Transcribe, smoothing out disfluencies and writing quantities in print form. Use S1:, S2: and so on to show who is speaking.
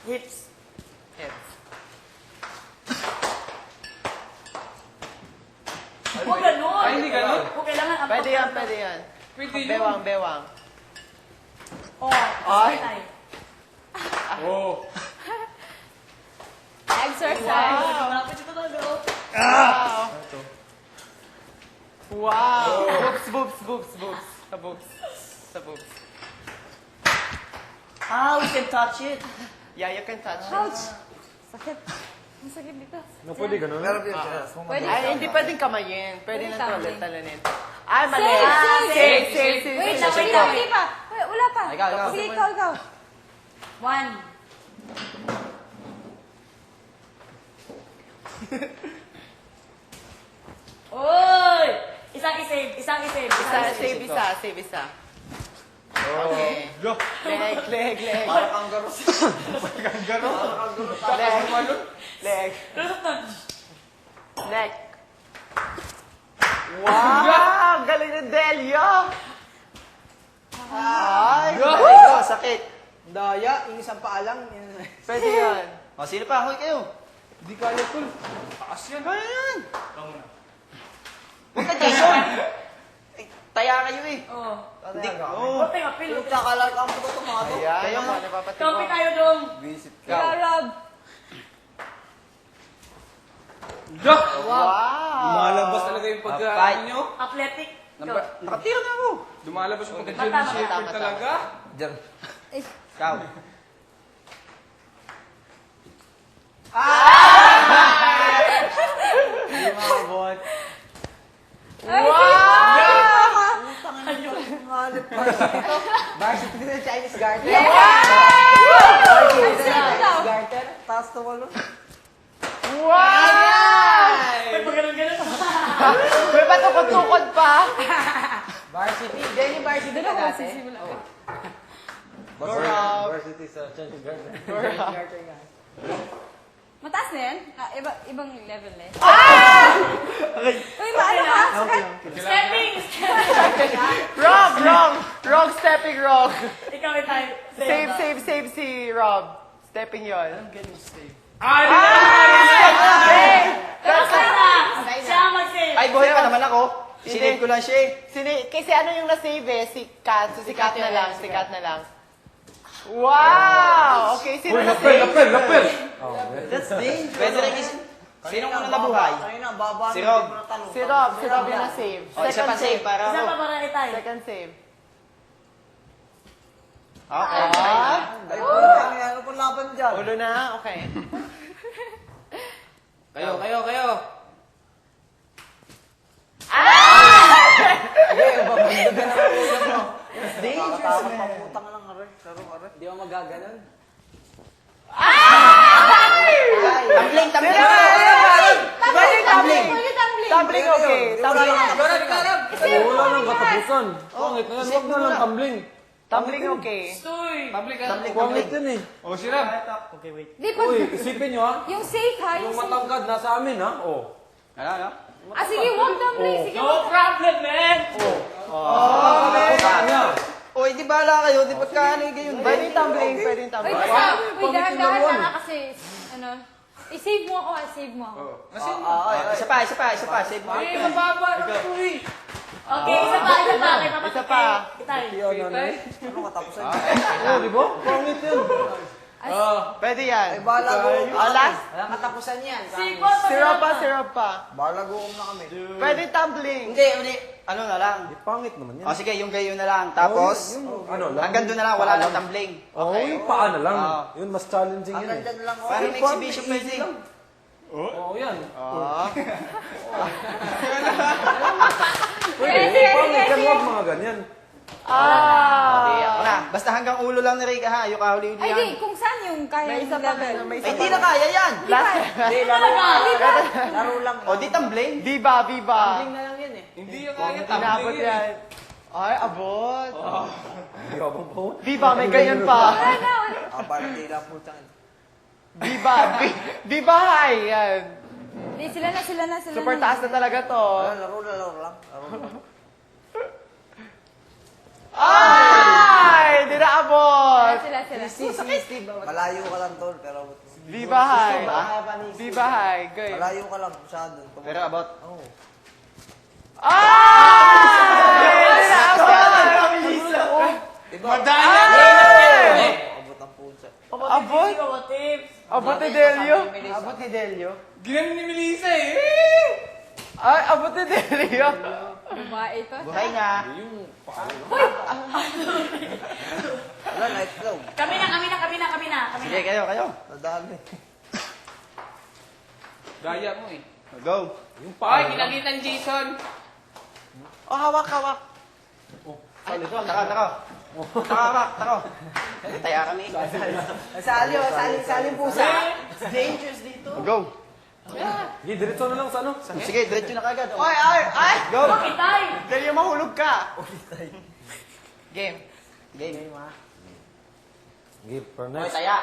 S1: Hips.
S2: Hips.
S1: Huwag ganun.
S3: Ay, hindi ganun?
S1: Huwag kailangan ang
S2: Pwede yan, pwede yan.
S3: Pwede yun.
S2: Bewang, bewang.
S1: Ay.
S3: Oh.
S4: Exercise.
S1: Malapit ito talaga.
S2: Wow. Wow. Boobs, boobs, boobs, boobs. Sa boobs. Sa boobs.
S1: Ah, we can touch it.
S2: Yeah, you can touch it.
S4: Ouch! Sakit. Ang sakit dito.
S5: Pwede ganun?
S4: Pwede.
S2: Ay, hindi pwedeng kamayin. Pwede
S4: Pwede
S2: lang
S4: tumbling.
S2: talanin. Ay, mali.
S4: Safe, safe.
S2: Safe.
S4: Wait
S2: safe.
S4: lang, wait lang. Hindi pa. Wait, wala pa.
S5: Ikaw.
S4: Sige, ikaw. 1.
S1: Oy! Isang isave, isang isave.
S2: Save isa. Okay.
S3: Go.
S2: Leg.
S5: Parang kanggaro.
S2: Leg. Neck. Wow! Galing ng Delio! Ay!
S5: Ito, sakit. Daya, yung isang paa lang.
S2: Pwede yan.
S5: O, sino pa? Hoy kayo.
S3: Hindi kaya tol. Taas yan.
S5: Kaya yan.
S3: Ikaw muna.
S5: Huwag ka, Jason. Ay, taya kayo eh.
S1: Oh.
S5: Hindi.
S1: Oh, tenga, pilo.
S5: Kakalag ang puto tomato.
S2: Ayan,
S5: Kayo
S2: ako,
S5: na.
S2: napapatid ko.
S1: Kampi tayo dong.
S5: Visit
S4: Ikaw, Rob.
S3: Go!
S2: Wow!
S3: Lumalabas talaga yung
S5: Fight.
S3: pagkaano nyo.
S1: Athletic. Go.
S5: Nakatira na ako.
S3: Lumalabas yung pagka-German
S1: Tama,
S3: Shepherd
S2: tama.
S3: talaga.
S5: Diyan.
S4: Eh,
S5: Ikaw. Hindi makabot. Varsity din ang Chinese garter.
S4: Ang safe daw.
S5: Garter. Taas na walo.
S2: Wow!
S1: May pagano'n-ganon.
S2: May patukod-tukod pa.
S5: Varsity. Diyan yung varsity ka dati.
S2: Rob.
S5: Varsity sa Chinese garter.
S2: Rob.
S4: Mataas na yan? Ibang level na yan. Uy,
S1: Okay
S4: maano ka?
S1: na.
S4: Sakit.
S1: Stepping!
S2: Wrong stepping wrong.
S1: Ikaw yung time.
S2: Save si Rob. Stepping yon.
S3: Ay!
S1: Tapos na! Siya ang mag-save.
S5: Ay, buhay pa naman ako. Sinave ko lang siya eh.
S2: Kasi ano yung na-save eh? Si Kat. So si Kat na lang. Wow! Okay, sino na-save?
S3: Lapel!
S5: That's dangerous. Pwede rin is... Sino muna nabuhay? Si Rob.
S2: Si Rob yung na-save.
S5: O, isa pa save para
S1: Isa pa
S5: ako.
S1: para itay.
S2: Second save.
S5: Okay.
S2: Ay,
S5: ano pong laban dyan?
S2: ulo na? Okay.
S5: Kayo. It's dangerous, man. Paputang lang ka rin. Di ba magaganon? Tumbling!
S4: Pwede tumbling.
S2: Tumbling okay. Tumbling.
S5: Wala nang katapusan. Pangit na yan. Huwag na lang tumbling.
S2: Tumbling okay.
S1: Stoy!
S5: Pangit yan eh.
S3: O, Sirab.
S4: Di pa.
S5: Isipin nyo ha.
S4: Yung safe ha? Yung safe.
S5: Matangkad nasa amin ha. Oh. Ano?
S4: Ah, sige, huwag tumbling. Sige,
S1: No problem, man!
S5: O, hindi bahala kayo. Di ba't kaano yung gayon?
S2: Pwedeng tumbling.
S4: Uy, basta, dahan-dahan lang ha kasi, i-save mo ako, i-save mo ako.
S5: Isa pa. Save mo.
S3: Ay, mababa. Uy!
S1: Okay, isa pa. Kay Papa
S2: Isa pa.
S1: Itay.
S5: Ano katapusan? Oo, di ba? Pangit yan.
S2: Pwede yan.
S5: Bahala go.
S2: Last.
S5: Walang katapusan yan.
S2: Syrup pa.
S5: Bahala go na kami.
S2: Pwede tumbling.
S5: Hindi. Ano na lang?
S6: Pangit naman yan.
S5: O sige, yung gayo na lang. Tapos,
S6: Ano lang?
S5: hanggang doon na lang. Wala nang tumbling.
S6: Oo, yung paa na lang.
S5: Oo.
S6: Yun, mas challenging yun eh.
S5: lang. Parang exhibition pwede.
S6: Oo, yan.
S4: Sige.
S6: Pangit yan, huwag mga ganyan.
S5: Okay, ako na. Basta hanggang ulo lang ni Rika ha. Yung kahuli-huli
S4: Ay,
S5: yan.
S4: di, kung saan yung kaya
S2: May isa
S4: yung
S2: pa.
S4: level.
S2: May
S5: Ay,
S2: isa
S5: hindi
S2: pa.
S5: na kaya yan.
S1: Talaga!
S5: O, di tumbling.
S2: Viva.
S5: na lang yan eh.
S3: Hindi yung kaya
S2: Inabot
S3: tumbling
S2: yan. Ay, abot.
S6: Yabang po.
S2: Viva, may ganyan pa.
S5: Parang di lang putang.
S2: Viva high. Yan.
S4: Di, sila na.
S2: Super taas na talaga to.
S5: Laro lang.
S2: Ay! Hindi na abot!
S4: Sila.
S5: Malayo ka lang, tol, pero abot mo.
S2: Di bahay. Di bahay. Goy.
S5: Malayo ka lang masyado. Pero abot. Oo.
S2: Hindi na abot!
S5: Diba?
S3: Madaya!
S5: Abot ang pusa.
S2: Abot?
S1: Tips.
S2: Abot ni Delio. Abot ni Delio.
S3: Ginanon ni Melissa eh.
S2: Ay, abot ni Delio.
S4: Babae ito.
S5: Buhay nga. Wala, night flow.
S1: Kami na.
S5: Sige, kayo. Nadali.
S3: Gaya mo eh.
S5: Go.
S3: Ay, kinagitan Jason.
S2: Oh, hawak.
S5: Tako. Taya kami. Sali pusa. Dangerous dito. Go.
S6: Sige, diretso na lang sa ano.
S5: Sige, diretso na kagad.
S2: Ay!
S5: Go.
S1: Bakit tayo?
S2: Delio, mahulog ka. Game.
S5: Game.
S6: Sige, per
S5: Hoy,
S6: next.
S5: taya.